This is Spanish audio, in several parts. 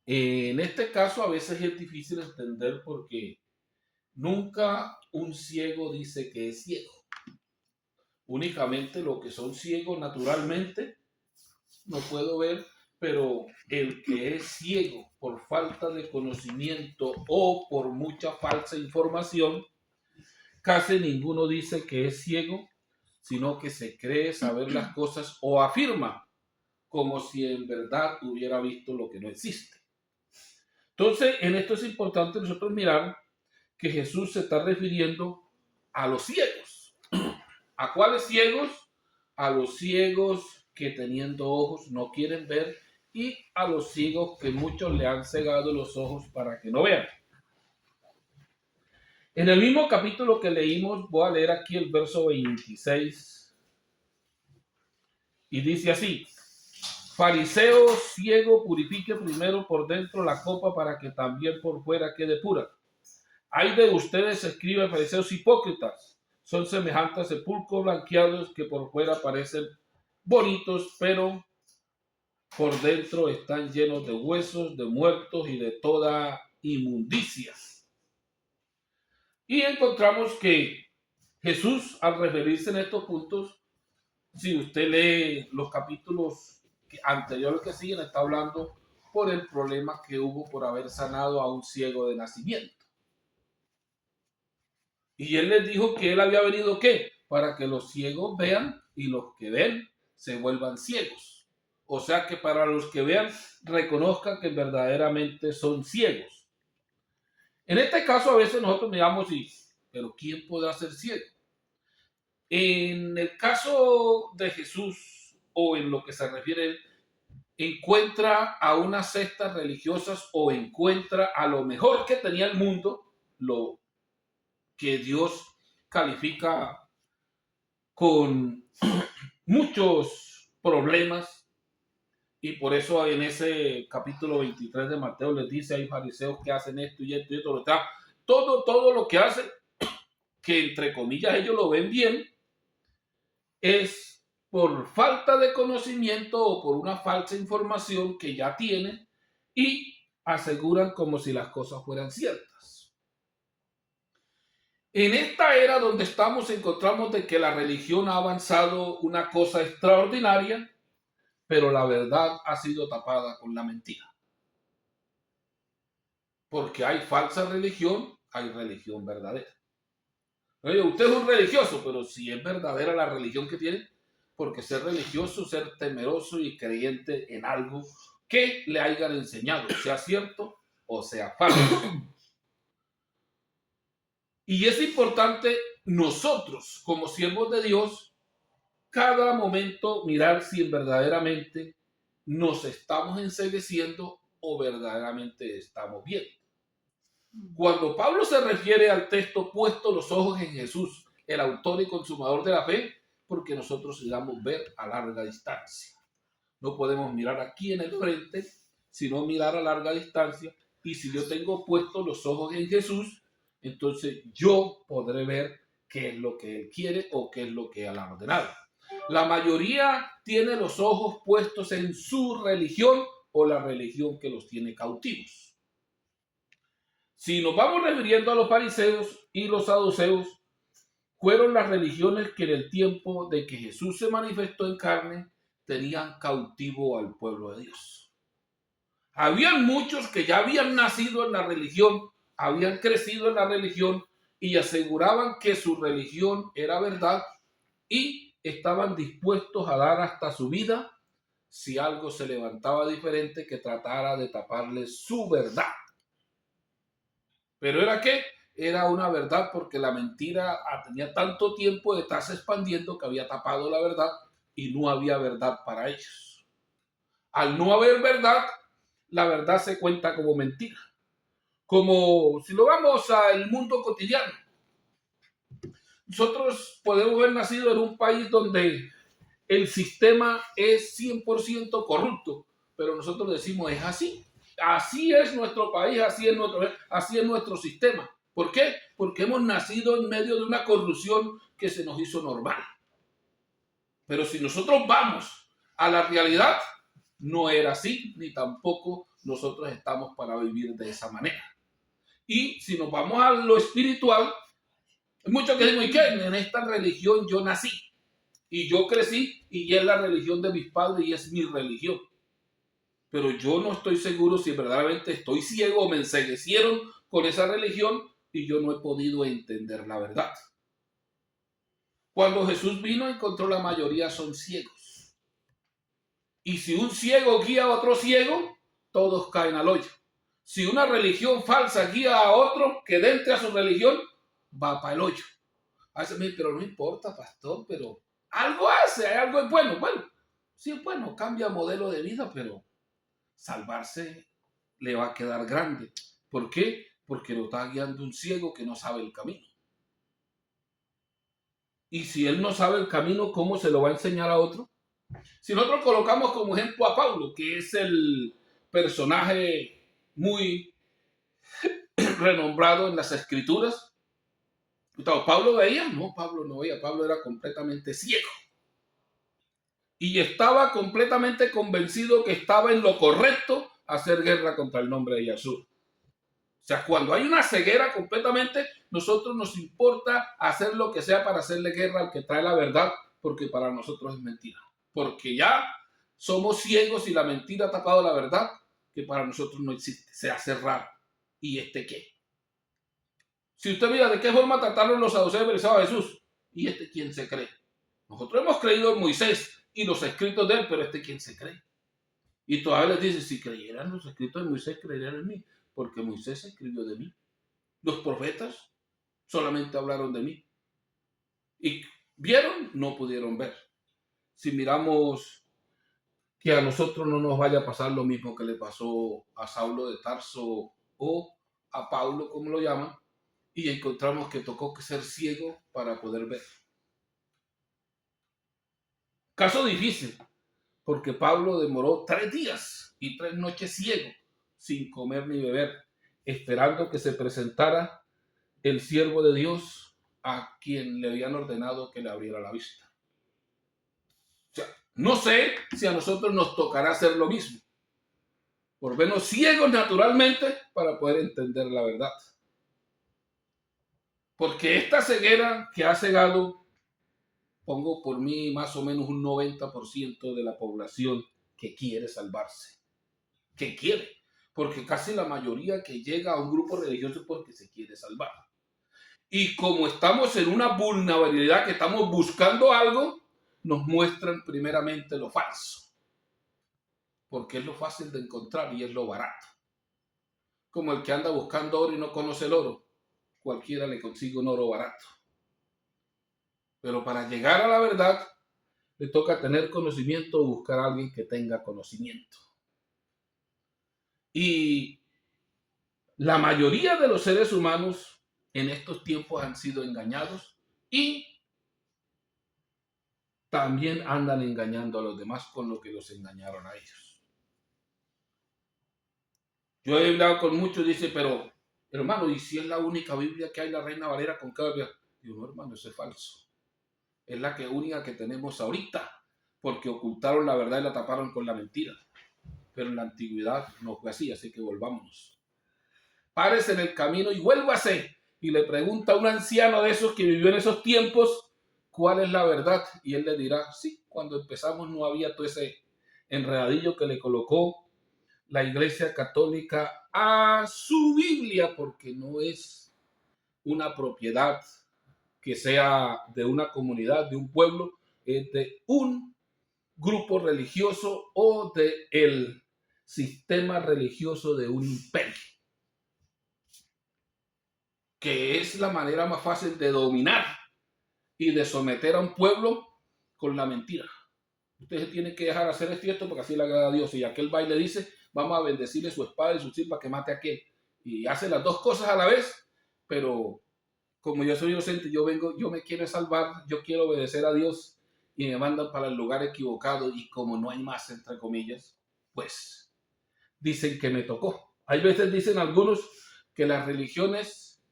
En este caso a veces es difícil entender porque nunca un ciego dice que es ciego. Únicamente los que son ciegos naturalmente no puedo ver, pero el que es ciego por falta de conocimiento o por mucha falsa información, casi ninguno dice que es ciego, sino que se cree saber las cosas o afirma como si en verdad hubiera visto lo que no existe. Entonces, en esto es importante nosotros mirar que Jesús se está refiriendo a los ciegos. ¿A cuáles ciegos? A los ciegos que teniendo ojos no quieren ver y a los ciegos que muchos le han cegado los ojos para que no vean. En el mismo capítulo que leímos, voy a leer aquí el verso 26 y dice así: Fariseo ciego, purifique primero por dentro la copa para que también por fuera quede pura. Hay de ustedes, escriben, fariseos hipócritas, son semejantes a sepulcros blanqueados que por fuera parecen bonitos, pero por dentro están llenos de huesos, de muertos y de toda inmundicia. Y encontramos que Jesús, al referirse en estos puntos, si usted lee los capítulos anteriores que siguen, está hablando por el problema que hubo por haber sanado a un ciego de nacimiento. Y él les dijo que él había venido, ¿qué? Para que los ciegos vean y los que ven se vuelvan ciegos. O sea que para los que vean, reconozcan que verdaderamente son ciegos. En este caso, a veces nosotros miramos y, pero ¿quién podrá ser ciego? En el caso de Jesús, o en lo que se refiere, encuentra a unas sectas religiosas o encuentra a lo mejor que tenía el mundo, lo que Dios califica con muchos problemas, y por eso en ese capítulo 23 de Mateo les dice: hay fariseos que hacen esto y esto y esto, todo lo que hacen, que entre comillas ellos lo ven bien, es por falta de conocimiento o por una falsa información que ya tienen y aseguran como si las cosas fueran ciertas. En esta era donde estamos encontramos de que la religión ha avanzado una cosa extraordinaria, pero la verdad ha sido tapada con la mentira. Porque hay falsa religión, hay religión verdadera. Oye, usted es un religioso, pero si es verdadera la religión que tiene, porque ser religioso, ser temeroso y creyente en algo que le hayan enseñado, sea cierto o sea falso. Y es importante nosotros, como siervos de Dios, cada momento mirar si verdaderamente nos estamos encegueciendo o verdaderamente estamos bien. Cuando Pablo se refiere al texto puesto los ojos en Jesús, el autor y consumador de la fe, porque nosotros sigamos ver a larga distancia. No podemos mirar aquí en el frente, sino mirar a larga distancia. Y si yo tengo puestos los ojos en Jesús, entonces yo podré ver qué es lo que Él quiere o qué es lo que Él ha ordenado. La mayoría tiene los ojos puestos en su religión o la religión que los tiene cautivos. Si nos vamos refiriendo a los fariseos y los saduceos, fueron las religiones que en el tiempo de que Jesús se manifestó en carne tenían cautivo al pueblo de Dios. Habían muchos que ya habían nacido en la religión, habían crecido en la religión y aseguraban que su religión era verdad y estaban dispuestos a dar hasta su vida si algo se levantaba diferente que tratara de taparle su verdad. Pero ¿era qué? Era una verdad porque la mentira tenía tanto tiempo de estarse expandiendo que había tapado la verdad y no había verdad para ellos. Al no haber verdad, la verdad se cuenta como mentira. Como si lo vamos al mundo cotidiano. Nosotros podemos haber nacido en un país donde el sistema es 100% corrupto, pero nosotros decimos es así. Así es nuestro país, así es nuestro sistema. ¿Por qué? Porque hemos nacido en medio de una corrupción que se nos hizo normal. Pero si nosotros vamos a la realidad, no era así, ni tampoco nosotros estamos para vivir de esa manera. Y si nos vamos a lo espiritual, hay muchos que dicen, ¿qué? En esta religión yo nací y yo crecí y es la religión de mis padres y es mi religión. Pero yo no estoy seguro si verdaderamente estoy ciego o me enceguecieron con esa religión y yo no he podido entender la verdad. Cuando Jesús vino, encontró la mayoría son ciegos. Y si un ciego guía a otro ciego, todos caen al hoyo. Si una religión falsa guía a otro que dentro a su religión, va para el hoyo. Hace, pero no importa, pastor, pero algo hace, hay algo es bueno. Bueno, sí es bueno, cambia modelo de vida, pero salvarse le va a quedar grande. ¿Por qué? Porque lo está guiando un ciego que no sabe el camino. Y si él no sabe el camino, ¿cómo se lo va a enseñar a otro? Si nosotros colocamos como ejemplo a Pablo, que es el personaje muy renombrado en las escrituras, ¿Pablo veía? No, Pablo no veía, Pablo era completamente ciego. Y estaba completamente convencido que estaba en lo correcto hacer guerra contra el nombre de Yahshua. O sea, cuando hay una ceguera completamente, nosotros nos importa hacer lo que sea para hacerle guerra al que trae la verdad, porque para nosotros es mentira. Porque ya somos ciegos y la mentira ha tapado la verdad, que para nosotros no existe, se hace raro. ¿Y este qué? Si usted mira de qué forma trataron los saduceos a Jesús, ¿y este quién se cree? Nosotros hemos creído en Moisés y los escritos de él, pero este quién se cree. Y todavía les dice, si creyeran los escritos de Moisés, creerían en mí, porque Moisés escribió de mí. Los profetas solamente hablaron de mí. Y vieron, no pudieron ver. Si miramos que a nosotros no nos vaya a pasar lo mismo que le pasó a Saulo de Tarso o a Pablo, como lo llaman, y encontramos que tocó ser ciego para poder ver. Caso difícil, porque Pablo demoró 3 días y 3 noches ciego, sin comer ni beber, esperando que se presentara el siervo de Dios a quien le habían ordenado que le abriera la vista. O sea, no sé si a nosotros nos tocará hacer lo mismo, por vernos ciegos naturalmente para poder entender la verdad. Porque esta ceguera que ha cegado, pongo por mí más o menos un 90% de la población que quiere salvarse. Que quiere. Porque casi la mayoría que llega a un grupo religioso es porque se quiere salvar. Y como estamos en una vulnerabilidad que estamos buscando algo, nos muestran primeramente lo falso. Porque es lo fácil de encontrar y es lo barato. Como el que anda buscando oro y no conoce el oro. Cualquiera le consigue un oro barato. Pero para llegar a la verdad, le toca tener conocimiento o buscar a alguien que tenga conocimiento. Y la mayoría de los seres humanos en estos tiempos han sido engañados y también andan engañando a los demás con lo que los engañaron a ellos. Yo he hablado con muchos, dice, pero hermano, ¿y si es la única Biblia que hay, la Reina Valera con cada día? Digo, no, hermano, eso es falso. Es la única que tenemos ahorita, porque ocultaron la verdad y la taparon con la mentira. Pero en la antigüedad no fue así que volvámonos. Párese en el camino y vuélvase. Y le pregunta a un anciano de esos que vivió en esos tiempos, ¿cuál es la verdad? Y él le dirá, sí, cuando empezamos no había todo ese enredadillo que le colocó la Iglesia Católica a su Biblia, porque no es una propiedad que sea de una comunidad, de un pueblo, es de un grupo religioso o de el sistema religioso de un imperio, que es la manera más fácil de dominar y de someter a un pueblo con la mentira. Usted tiene que dejar hacer esto porque así le agrada a Dios. Y aquel va y le dice, vamos a bendecirle su espada y su silba que mate a aquel. Y hace las dos cosas a la vez, pero como yo soy inocente, yo me quiero salvar, yo quiero obedecer a Dios y me mandan para el lugar equivocado y como no hay más, entre comillas, pues dicen que me tocó. Hay veces dicen algunos que las religiones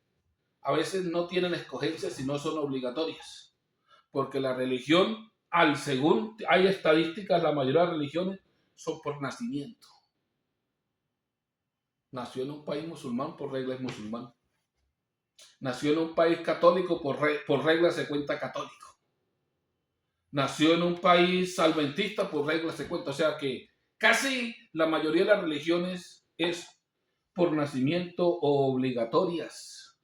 a veces no tienen escogencia, sino son obligatorias. Porque la religión, según hay estadísticas, la mayoría de religiones son por nacimiento. Nació en un país musulmán, por regla es musulmán. Nació en un país católico, por regla se cuenta católico. Nació en un país adventista, por regla se cuenta. O sea que casi la mayoría de las religiones es por nacimiento o obligatorias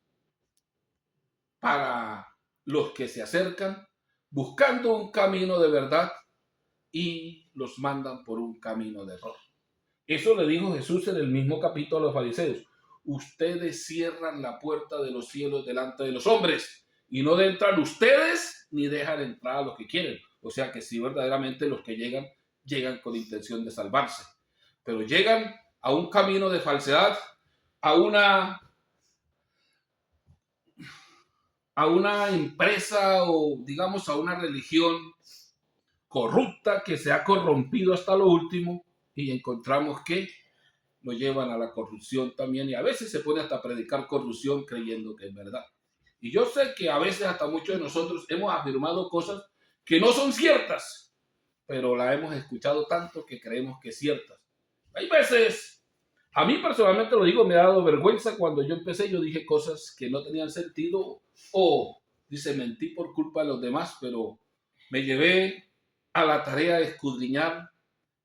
para los que se acercan buscando un camino de verdad y los mandan por un camino de error. Eso le dijo Jesús en el mismo capítulo a los fariseos. Ustedes cierran la puerta de los cielos delante de los hombres y no entran ustedes ni dejan entrar a los que quieren. O sea que sí, verdaderamente los que llegan con intención de salvarse, pero llegan a un camino de falsedad, a una empresa o digamos a una religión corrupta que se ha corrompido hasta lo último y encontramos que lo llevan a la corrupción también y a veces se pone hasta a predicar corrupción creyendo que es verdad. Y yo sé que a veces hasta muchos de nosotros hemos afirmado cosas que no son ciertas, pero la hemos escuchado tanto que creemos que es ciertas. Hay veces, a mí personalmente lo digo, me ha dado vergüenza cuando yo empecé, yo dije cosas que no tenían sentido o, dice, mentí por culpa de los demás, pero me llevé a la tarea de escudriñar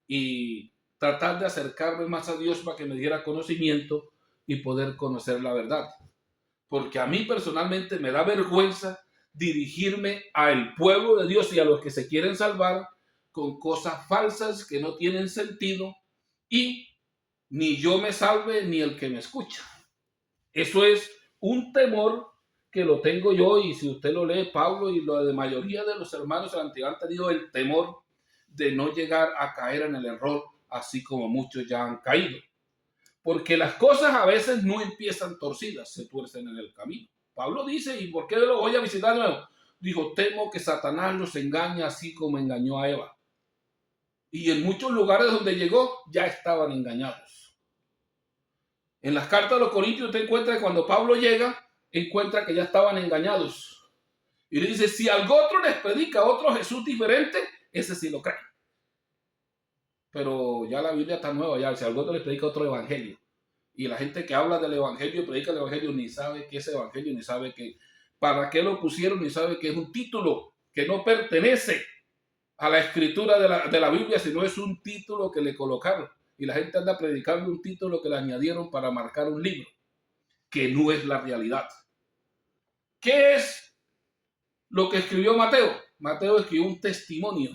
y tratar de acercarme más a Dios para que me diera conocimiento y poder conocer la verdad. Porque a mí personalmente me da vergüenza dirigirme al pueblo de Dios y a los que se quieren salvar con cosas falsas que no tienen sentido y ni yo me salve ni el que me escucha. Eso es un temor que lo tengo yo y si usted lo lee, Pablo y la mayoría de los hermanos antiguos han tenido el temor de no llegar a caer en el error, así como muchos ya han caído. Porque las cosas a veces no empiezan torcidas, se tuercen en el camino. Pablo dice, ¿y por qué lo voy a visitar de nuevo? Dijo, temo que Satanás los engañe así como engañó a Eva. Y en muchos lugares donde llegó ya estaban engañados. En las cartas de los Corintios usted encuentra que cuando Pablo llega, encuentra que ya estaban engañados. Y le dice, si algo otro les predica otro Jesús diferente, ese sí lo creen. Pero ya la Biblia está nueva, ya si algo otro les predica otro evangelio. Y la gente que habla del evangelio, predica el evangelio, ni sabe qué es evangelio, ni sabe que para qué lo pusieron, ni sabe que es un título que no pertenece a la escritura de la Biblia, sino es un título que le colocaron. Y la gente anda predicando un título que le añadieron para marcar un libro, que no es la realidad. ¿Qué es lo que escribió Mateo? Mateo escribió un testimonio.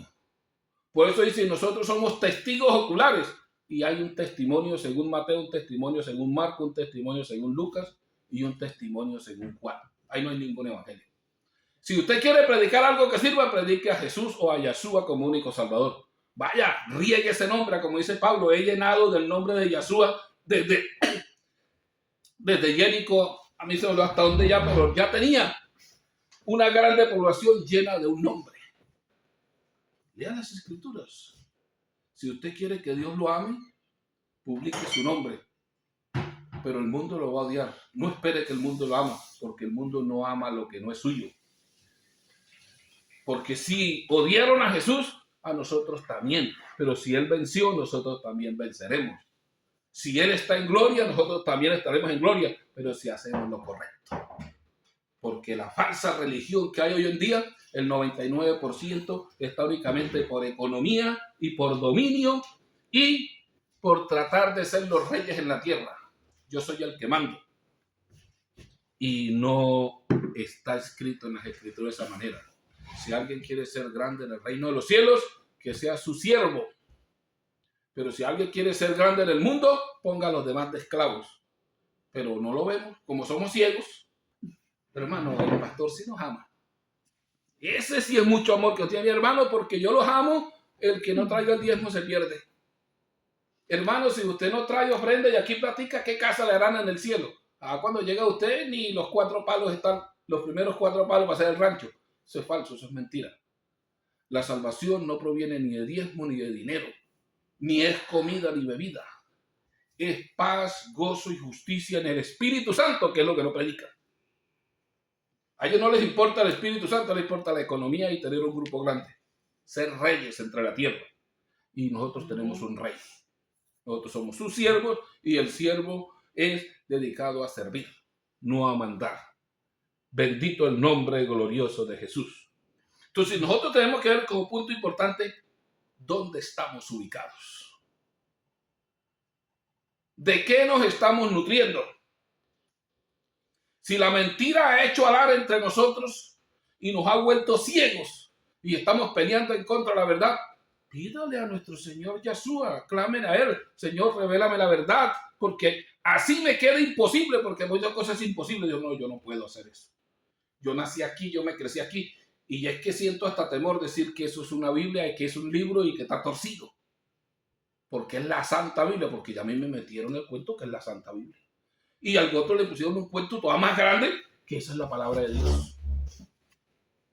Por eso dice, nosotros somos testigos oculares. Y hay un testimonio según Mateo, un testimonio según Marco, un testimonio según Lucas y un testimonio según Juan. Ahí no hay ningún evangelio. Si usted quiere predicar algo que sirva, predique a Jesús o a Yeshua como único Salvador. Vaya, riegue ese nombre, como dice Pablo, he llenado del nombre de Yeshua desde Jericó, a mí se me olvidó hasta donde ya, pero ya tenía una grande población llena de un nombre. Lea las escrituras. Si usted quiere que Dios lo ame, publique su nombre. Pero el mundo lo va a odiar. No espere que el mundo lo ama, porque el mundo no ama lo que no es suyo. Porque si odiaron a Jesús, a nosotros también. Pero si Él venció, nosotros también venceremos. Si Él está en gloria, nosotros también estaremos en gloria. Pero si hacemos lo correcto. Porque la falsa religión que hay hoy en día, el 99% está únicamente por economía y por dominio y por tratar de ser los reyes en la tierra. Yo soy el que mando. Y no está escrito en las escrituras de esa manera. Si alguien quiere ser grande en el reino de los cielos, que sea su siervo. Pero si alguien quiere ser grande en el mundo, ponga a los demás de esclavos. Pero no lo vemos, como somos ciegos. Pero hermano, el pastor sí nos ama. Ese sí es mucho amor que tiene mi hermano, porque yo los amo. El que no traiga el diezmo se pierde. Hermano, si usted no trae ofrenda y aquí platica, ¿qué casa le harán en el cielo? Cuando llega usted, ni los 4 palos están, los primeros 4 palos para hacer el rancho. Eso es falso, eso es mentira. La salvación no proviene ni de diezmo ni de dinero, ni es comida ni bebida. Es paz, gozo y justicia en el Espíritu Santo, que es lo que no predica. A ellos no les importa el Espíritu Santo, les importa la economía y tener un grupo grande. Ser reyes entre la tierra. y nosotros tenemos un rey. Nosotros somos sus siervos y el siervo es dedicado a servir, no a mandar. Bendito el nombre glorioso de Jesús. Entonces nosotros tenemos que ver como punto importante dónde estamos ubicados. ¿De qué nos estamos nutriendo? Si la mentira ha hecho alar entre nosotros y nos ha vuelto ciegos y estamos peleando en contra de la verdad, pídale a nuestro Señor Yeshua, clamen a Él, Señor, revélame la verdad, porque así me queda imposible, porque muchas cosas es imposible. Yo no puedo hacer eso. Yo nací aquí, yo me crecí aquí, y es que siento hasta temor decir que eso es una Biblia y que es un libro y que está torcido, porque es la Santa Biblia, porque ya a mí me metieron el cuento que es la Santa Biblia. Y al otro le pusieron un cuento todavía más grande, que esa es la palabra de Dios.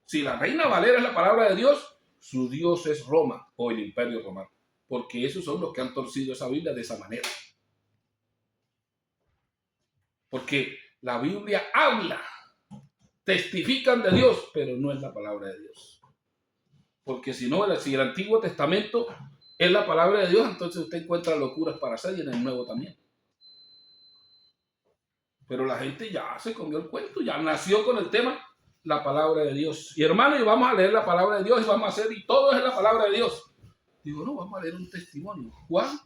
Si la Reina Valera es la palabra de Dios, su Dios es Roma o el Imperio Romano, porque esos son los que han torcido esa Biblia de esa manera. Porque la Biblia habla, testifican de Dios, pero no es la palabra de Dios. Porque si no, si el Antiguo Testamento es la palabra de Dios, entonces usted encuentra locuras para hacer y en el Nuevo también. Pero la gente ya se comió el cuento, ya nació con el tema, la palabra de Dios. Y hermano, y vamos a leer la palabra de Dios y vamos a hacer, y todo es la palabra de Dios. Digo, no, vamos a leer un testimonio. Juan,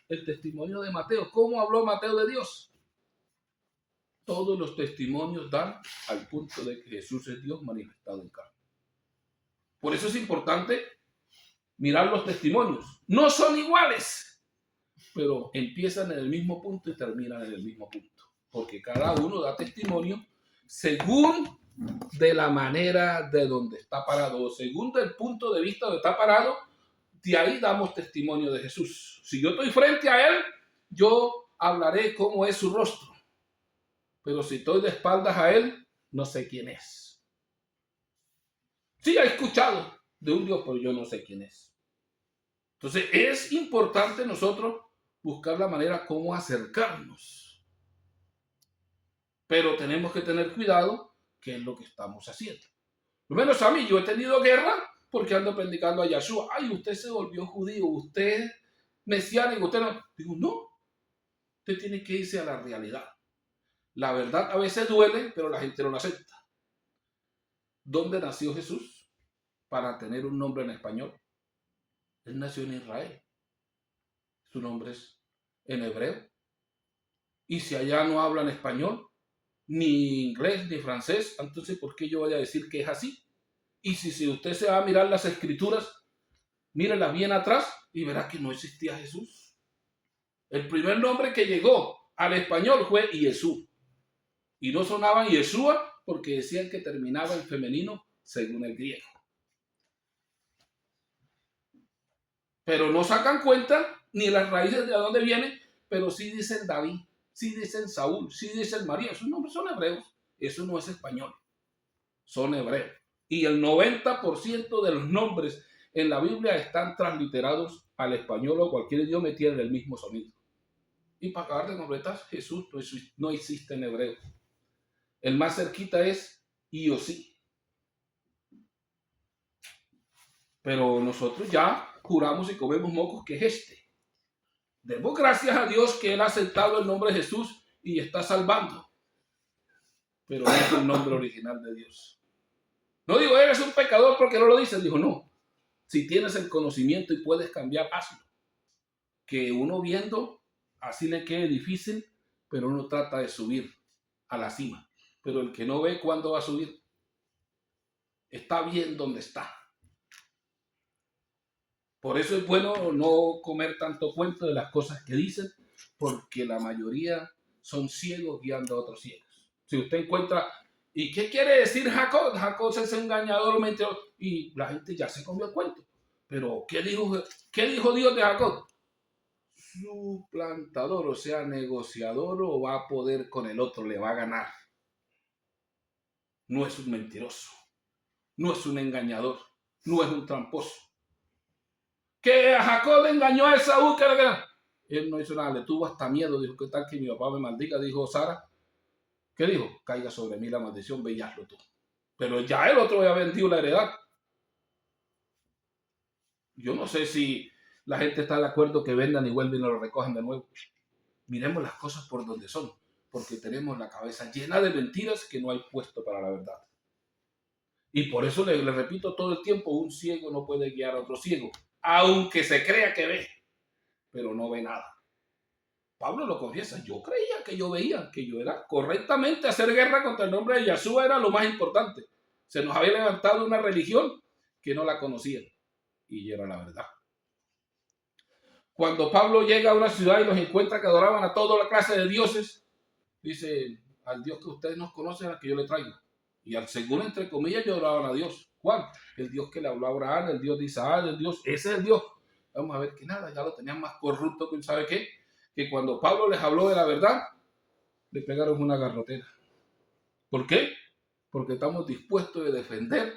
el testimonio de Mateo. ¿Cómo habló Mateo de Dios? Todos los testimonios dan al punto de que Jesús es Dios manifestado en carne. Por eso es importante mirar los testimonios. No son iguales, pero empiezan en el mismo punto y terminan en el mismo punto. Porque cada uno da testimonio según de la manera de donde está parado, o según del punto de vista donde está parado, de ahí damos testimonio de Jesús. Si yo estoy frente a Él, yo hablaré cómo es su rostro. Pero si estoy de espaldas a Él, no sé quién es. Sí, he escuchado de un Dios, pero yo no sé quién es. Entonces es importante nosotros buscar la manera cómo acercarnos. Pero tenemos que tener cuidado qué es lo que estamos haciendo. Lo menos a mí, yo he tenido guerra porque ando predicando a Yeshua. Ay, usted se volvió judío, usted es mesiánico, usted no. Digo, no, usted tiene que irse a la realidad. La verdad a veces duele, pero la gente no la acepta. ¿Dónde nació Jesús? Para tener un nombre en español. Él nació en Israel. Su nombre es en hebreo. Y si allá no hablan español, ni inglés, ni francés, entonces ¿por qué yo voy a decir que es así? Y si usted se va a mirar las escrituras, mírenlas bien atrás y verá que no existía Jesús. El primer nombre que llegó al español fue Jesús. Y no sonaban Yeshua porque decían que terminaba en femenino según el griego. Pero no sacan cuenta ni las raíces de dónde viene, pero sí dicen David, sí dicen Saúl, sí dicen María. Esos nombres son hebreos. Eso no es español. Son hebreos. Y el 90% de los nombres en la Biblia están transliterados al español o cualquier idioma y tienen el mismo sonido. Y para acabar de completar, Jesús no existe en hebreo. El más cerquita es Iosí. Pero nosotros ya juramos y comemos mocos que es este. Demos gracias a Dios que Él ha aceptado el nombre de Jesús y está salvando. Pero no es el nombre original de Dios. No digo, eres un pecador porque no lo dices. Dijo, no. Si tienes el conocimiento y puedes cambiar, hazlo. Que uno viendo, así le quede difícil, pero uno trata de subir a la cima. Pero el que no ve cuándo va a subir, está bien donde está. Por eso es bueno no comer tanto cuento de las cosas que dicen, porque la mayoría son ciegos guiando a otros ciegos. Si usted encuentra, ¿y qué quiere decir Jacob? Jacob es engañador, mentiroso, y la gente ya se comió el cuento. Pero, ¿qué dijo Dios de Jacob? Suplantador, o sea, negociador, o va a poder con el otro, le va a ganar. No es un mentiroso, no es un engañador, no es un tramposo. Que a Jacob le engañó a Esaú, que él no hizo nada, le tuvo hasta miedo, dijo, ¿qué tal que mi papá me maldiga? Dijo Sara, ¿qué dijo? Caiga sobre mí la maldición, ve y hazlo tú. Pero ya el otro había vendido la heredad. Yo no sé si La gente está de acuerdo que vendan y vuelven y lo recojan de nuevo. Miremos las cosas por donde son, porque tenemos la cabeza llena de mentiras que no hay puesto para la verdad. Y por eso le repito todo el tiempo, un ciego no puede guiar a otro ciego, aunque se crea que ve, pero no ve nada. Pablo lo confiesa, yo creía que yo veía, que yo era correctamente hacer guerra contra el nombre de Yahshua era lo más importante. Se nos había levantado una religión que no la conocían y era la verdad. Cuando Pablo llega a una ciudad y los encuentra que adoraban a toda la clase de dioses, dice, al Dios que ustedes no conocen, al que yo le traigo. Y al segundo, entre comillas, yo adoraban a Dios. ¿Cuál? El Dios que le habló a Abraham, el Dios de Isaac, el Dios, ese es el Dios. Vamos a ver que nada, ya lo tenían más corrupto que sabe qué, que cuando Pablo les habló de la verdad, le pegaron una garrotera. ¿Por qué? Porque estamos dispuestos a defender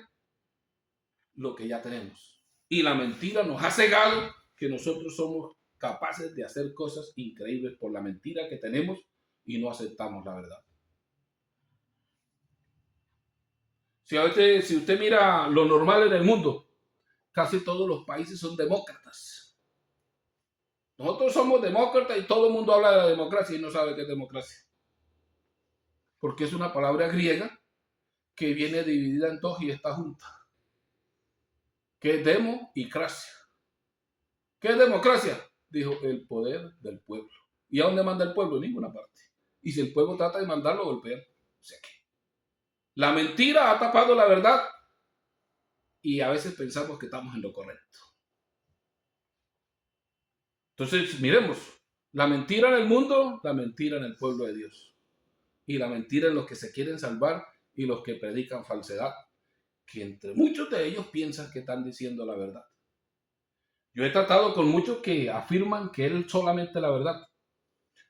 lo que ya tenemos. Y la mentira nos ha cegado que nosotros somos capaces de hacer cosas increíbles por la mentira que tenemos y no aceptamos la verdad. Si usted mira lo normal en el mundo, casi todos los países son demócratas. Nosotros somos demócratas y todo el mundo habla de la democracia y no sabe qué es democracia. Porque es una palabra griega que viene dividida en dos y está junta. ¿Qué es demo y cracia? ¿Qué es democracia? Dijo, el poder del pueblo. ¿Y a dónde manda el pueblo? En ninguna parte. Y si el pueblo trata de mandarlo, golpean. O sea que la mentira ha tapado la verdad y a veces pensamos que estamos en lo correcto. Entonces, miremos, la mentira en el mundo, la mentira en el pueblo de Dios. Y la mentira en los que se quieren salvar y los que predican falsedad, que entre muchos de ellos piensan que están diciendo la verdad. Yo he tratado con muchos que afirman que él solamente la verdad.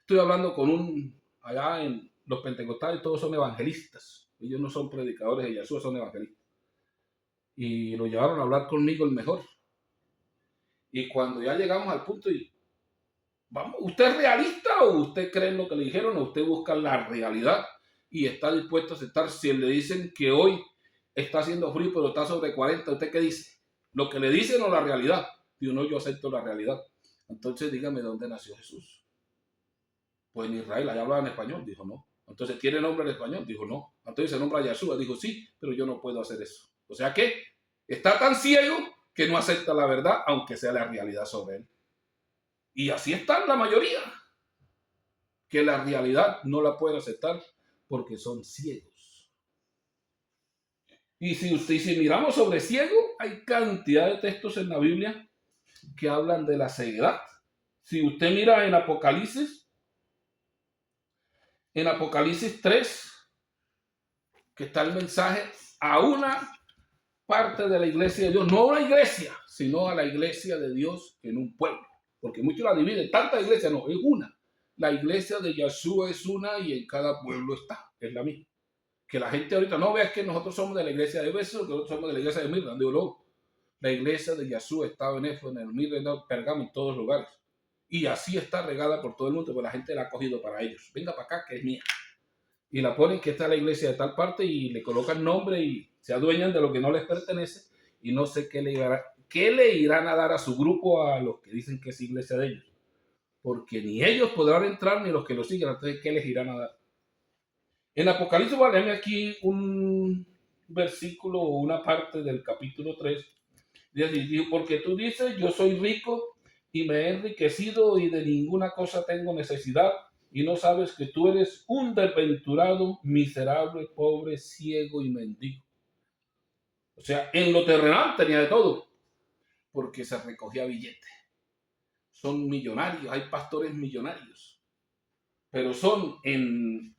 Estoy hablando con allá en los pentecostales, todos son evangelistas. Ellos no son predicadores de Yahshua, son evangelistas. Y lo llevaron a hablar conmigo el mejor. Y cuando ya llegamos al punto y vamos, ¿usted es realista o usted cree en lo que le dijeron o usted busca la realidad y está dispuesto a aceptar? Si le dicen que hoy está haciendo frío pero está sobre 40, ¿usted qué dice? ¿Lo que le dicen o la realidad? Digo, no, yo acepto la realidad. Entonces dígame dónde nació Jesús. Pues en Israel, allá hablaban español. Dijo, no. Entonces, ¿tiene nombre en español? Dijo, no. Entonces se nombra Yahshua. Dijo, sí, pero yo no puedo hacer eso. O sea que está tan ciego que no acepta la verdad, aunque sea la realidad sobre él. Y así están la mayoría, que la realidad no la pueden aceptar porque son ciegos. Y si miramos sobre ciego, hay cantidad de textos en la Biblia que hablan de la ceguedad. Si usted mira en Apocalipsis 3, que está el mensaje a una parte de la iglesia de Dios, no a una iglesia, sino a la iglesia de Dios en un pueblo, porque muchos la dividen, tanta iglesia no, es una. La iglesia de Yahshua es una y en cada pueblo está, es la misma. Que la gente ahorita no vea que nosotros somos de la iglesia de Éfeso, que nosotros somos de la iglesia de Mirna, digo, no. La iglesia de Yahshua estaba en Éfeso, en el Mirna, en Pergamo, en todos lugares. Y así está regada por todo el mundo, porque la gente la ha cogido para ellos. Venga para acá, que es mía. Y la ponen que está en la iglesia de tal parte y le colocan nombre y se adueñan de lo que no les pertenece y no sé qué le irán a dar a su grupo a los que dicen que es iglesia de ellos. Porque ni ellos podrán entrar ni los que lo siguen, entonces ¿qué les irán a dar? En Apocalipsis, voy a leerme aquí un versículo o una parte del capítulo 3. Dice, porque tú dices, yo soy rico y me he enriquecido y de ninguna cosa tengo necesidad, y no sabes que tú eres un desventurado, miserable, pobre, ciego y mendigo. O sea, en lo terrenal tenía de todo, porque se recogía billete. Son millonarios, hay pastores millonarios, pero son en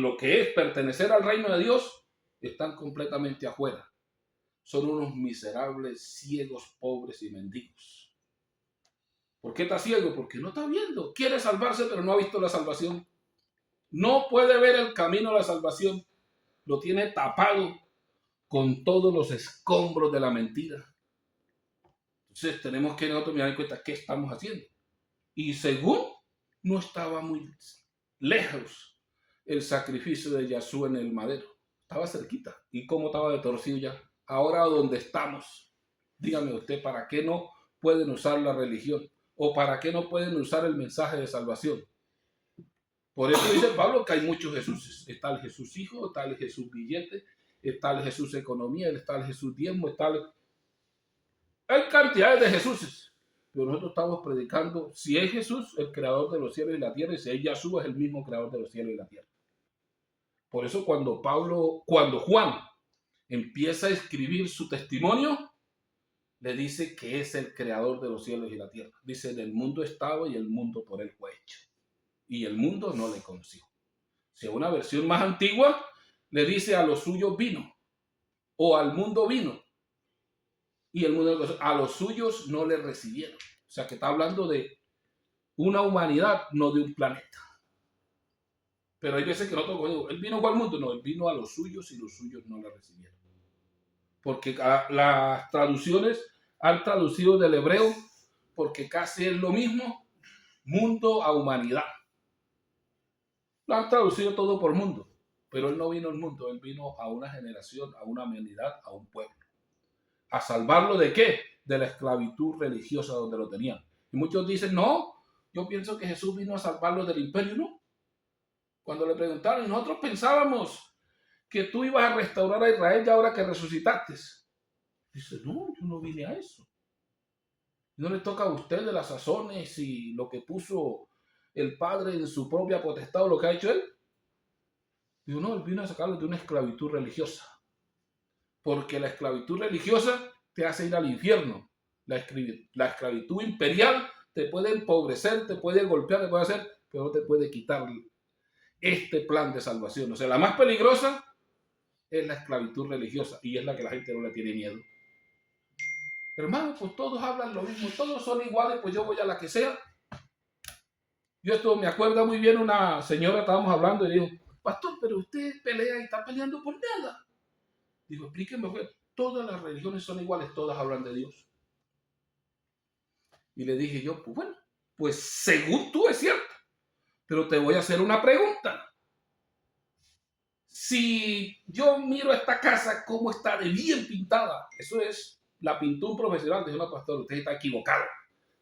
lo que es pertenecer al reino de Dios, están completamente afuera. Son unos miserables, ciegos, pobres y mendigos. ¿Por qué está ciego? Porque no está viendo. Quiere salvarse, pero no ha visto la salvación. No puede ver el camino a la salvación. Lo tiene tapado con todos los escombros de la mentira. Entonces tenemos que nosotros mirar en cuenta qué estamos haciendo. Y según no estaba muy lejos el sacrificio de Yahshua en el madero. Estaba cerquita. ¿Y cómo estaba de torcido ya? Ahora donde estamos. Dígame usted, ¿para qué no pueden usar la religión? ¿O para qué no pueden usar el mensaje de salvación? Por eso dice Pablo que hay muchos Jesuses. Está el Jesús Hijo, está el Jesús Billete, está el Jesús Economía, está el Jesús Diezmo, hay cantidades de Jesuses. Pero nosotros estamos predicando si es Jesús el creador de los cielos y la tierra, y si es Yahshua es el mismo creador de los cielos y la tierra. Por eso cuando Juan empieza a escribir su testimonio, le dice que es el creador de los cielos y la tierra. Dice, del mundo estaba y el mundo por él fue hecho. Y el mundo no le conoció. Si una versión más antigua le dice a los suyos vino, o al mundo vino, y el mundo a los suyos no le recibieron. O sea que está hablando de una humanidad, no de un planeta. Pero hay veces que nosotros decimos, él vino al mundo, no, él vino a los suyos y los suyos no le recibieron. Porque las traducciones han traducido del hebreo porque casi es lo mismo, mundo a humanidad. Lo han traducido todo por mundo, pero él no vino al mundo, él vino a una generación, a una humanidad, a un pueblo. ¿A salvarlo de qué? De la esclavitud religiosa donde lo tenían. Y muchos dicen, no, yo pienso que Jesús vino a salvarlo del imperio, ¿no? Cuando le preguntaron, nosotros pensábamos que tú ibas a restaurar a Israel ya ahora que resucitaste. Dice, no, yo no vine a eso. No le toca a usted de las sazones y lo que puso el Padre en su propia potestad o lo que ha hecho él. Digo, no, él vino a sacarlo de una esclavitud religiosa. Porque la esclavitud religiosa te hace ir al infierno. La esclavitud imperial te puede empobrecer, te puede golpear, te puede hacer, pero no te puede quitar este plan de salvación. O sea, la más peligrosa es la esclavitud religiosa y es la que la gente no le tiene miedo. Hermano, pues todos hablan lo mismo, todos son iguales, pues yo voy a la que sea. Me acuerdo muy bien una señora, estábamos hablando y dijo, pastor, pero usted pelea y está peleando por nada. Digo, explíqueme, todas las religiones son iguales, todas hablan de Dios. Y le dije yo, pues bueno, pues según tú es cierto, pero te voy a hacer una pregunta. Si yo miro esta casa, cómo está de bien pintada, eso es la pintó un profesional. Dijo, no, pastor, usted está equivocado.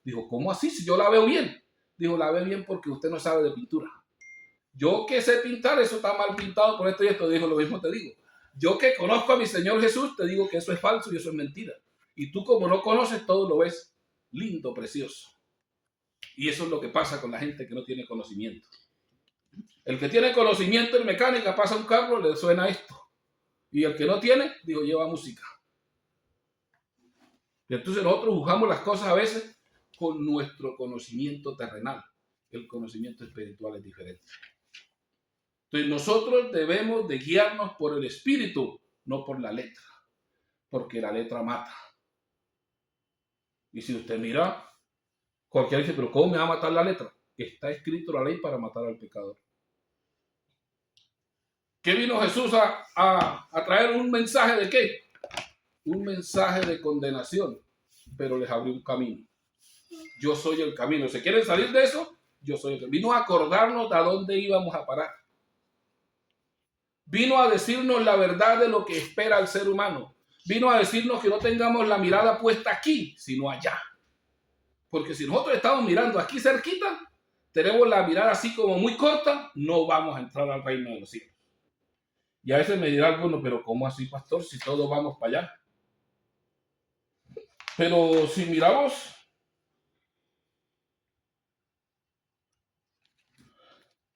Dijo, ¿cómo así? Si yo la veo bien. Dijo, la ve bien porque usted no sabe de pintura. Yo que sé pintar, eso está mal pintado por esto y esto. Dijo, lo mismo te digo. Yo que conozco a mi Señor Jesús, te digo que eso es falso y eso es mentira. Y tú como no conoces, todo lo ves lindo, precioso. Y eso es lo que pasa con la gente que no tiene conocimiento. El que tiene conocimiento en mecánica pasa un carro, le suena esto. Y el que no tiene, digo, lleva música. Y entonces nosotros juzgamos las cosas a veces con nuestro conocimiento terrenal. El conocimiento espiritual es diferente. Entonces nosotros debemos de guiarnos por el espíritu, no por la letra, porque la letra mata. Y si usted mira, cualquiera dice, pero ¿cómo me va a matar la letra? Está escrito la ley para matar al pecador. ¿Qué vino Jesús a traer? ¿Un mensaje de qué? Un mensaje de condenación, pero les abrió un camino. Yo soy el camino. ¿Se quieren salir de eso? Yo soy el camino. Vino a acordarnos de a dónde íbamos a parar. Vino a decirnos la verdad de lo que espera el ser humano. Vino a decirnos que no tengamos la mirada puesta aquí, sino allá. Porque si nosotros estamos mirando aquí cerquita, tenemos la mirada así como muy corta, no vamos a entrar al reino de los cielos. Y a veces me dirá alguno, pero ¿cómo así, pastor? Si todos vamos para allá. Pero si miramos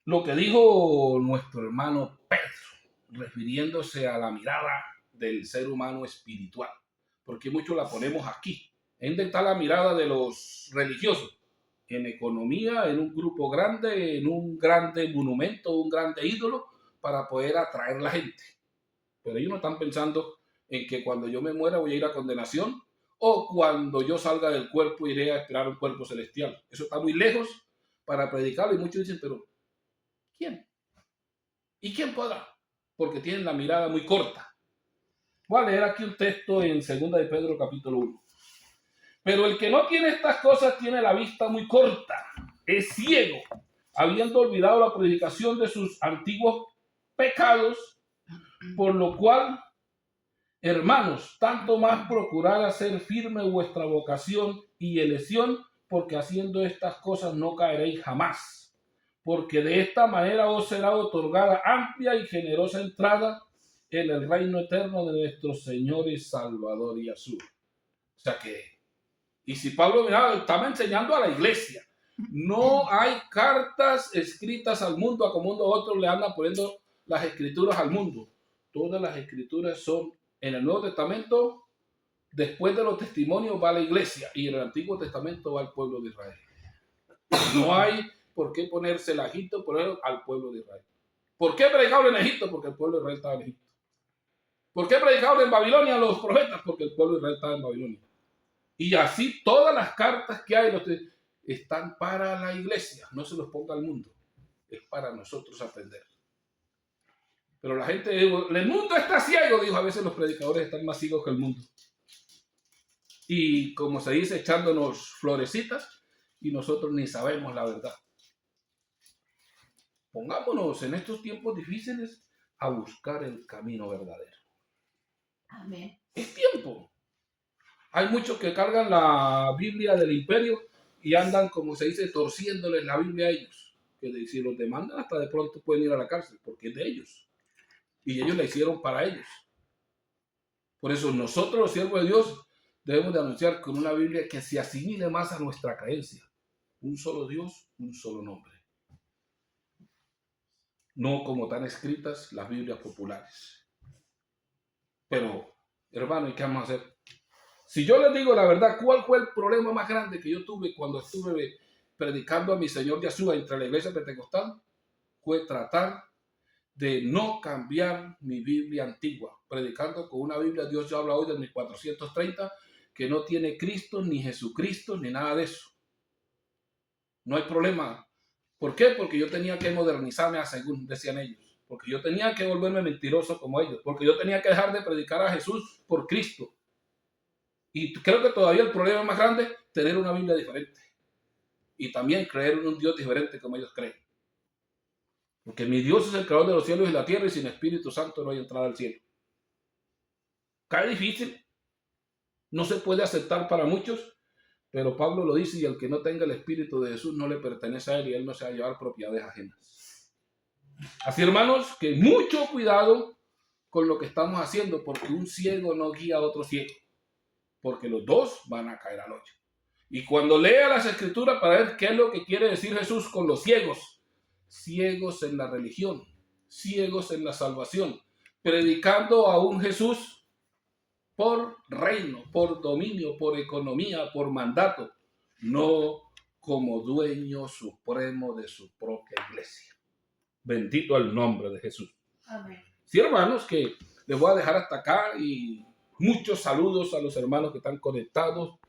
lo que dijo nuestro hermano Pedro, refiriéndose a la mirada del ser humano espiritual, porque mucho la ponemos aquí. ¿En dónde está la mirada de los religiosos? En economía, en un grupo grande, en un grande monumento, un grande ídolo, para poder atraer a la gente. Pero ellos no están pensando en que cuando yo me muera voy a ir a condenación, o cuando yo salga del cuerpo iré a esperar un cuerpo celestial. Eso está muy lejos para predicarlo, y muchos dicen, pero ¿quién? ¿Y quién podrá? Porque tienen la mirada muy corta. Voy a leer aquí un texto en 2 de Pedro capítulo 1. Pero el que no tiene estas cosas tiene la vista muy corta, es ciego, habiendo olvidado la purificación de sus antiguos pecados, por lo cual, hermanos, tanto más procurad hacer firme vuestra vocación y elección, porque haciendo estas cosas no caeréis jamás, porque de esta manera os será otorgada amplia y generosa entrada en el reino eterno de nuestro Señor y Salvador Jesús. O sea que, y si Pablo miraba, estaba enseñando a la iglesia, no hay cartas escritas al mundo, a como otros le andan poniendo las escrituras al mundo. Todas las escrituras son en el Nuevo Testamento. Después de los testimonios va la iglesia y en el Antiguo Testamento va el pueblo de Israel. No hay por qué ponerse el Egipto, ponerlo al pueblo de Israel. ¿Por qué predicaban en Egipto? Porque el pueblo de Israel estaba en Egipto. ¿Por qué predicaban en Babilonia los profetas? Porque el pueblo de Israel estaba en Babilonia. Y así todas las cartas que hay están para la iglesia. No se los ponga al mundo. Es para nosotros aprender. Pero la gente, el mundo está ciego, dijo. A veces los predicadores están más ciegos que el mundo. Y como se dice, echándonos florecitas y nosotros ni sabemos la verdad. Pongámonos en estos tiempos difíciles a buscar el camino verdadero. Amén. Es tiempo. Hay muchos que cargan la Biblia del imperio y andan, como se dice, torciéndoles la Biblia a ellos. Que si los demandan, hasta de pronto pueden ir a la cárcel, porque es de ellos. Y ellos la hicieron para ellos. Por eso nosotros, los siervos de Dios, debemos de anunciar con una Biblia que se asimile más a nuestra creencia. Un solo Dios, un solo nombre. No como están escritas las Biblias populares. Pero, hermano, ¿y qué vamos a hacer? Si yo les digo la verdad, ¿cuál fue el problema más grande que yo tuve cuando estuve predicando a mi Señor Yeshua entre la iglesia pentecostal? Fue tratar de no cambiar mi Biblia antigua, predicando con una Biblia, Dios ya habla hoy de 1430, que no tiene Cristo, ni Jesucristo, ni nada de eso. No hay problema. ¿Por qué? Porque yo tenía que modernizarme, según decían ellos. Porque yo tenía que volverme mentiroso como ellos. Porque yo tenía que dejar de predicar a Jesús por Cristo. Y creo que todavía el problema más grande es tener una Biblia diferente. Y también creer en un Dios diferente como ellos creen. Porque mi Dios es el creador de los cielos y la tierra y sin Espíritu Santo no hay entrada al cielo. Cae difícil. No se puede aceptar para muchos. Pero Pablo lo dice, y el que no tenga el Espíritu de Jesús no le pertenece a él y él no se va a llevar propiedades ajenas. Así, hermanos, que mucho cuidado con lo que estamos haciendo, porque un ciego no guía a otro ciego, porque los dos van a caer al hoyo. Y cuando lea las Escrituras para ver qué es lo que quiere decir Jesús con los ciegos, ciegos en la religión, ciegos en la salvación, predicando a un Jesús por reino, por dominio, por economía, por mandato, no como dueño supremo de su propia iglesia. Bendito el nombre de Jesús. Amén. Sí, hermanos, que les voy a dejar hasta acá y muchos saludos a los hermanos que están conectados.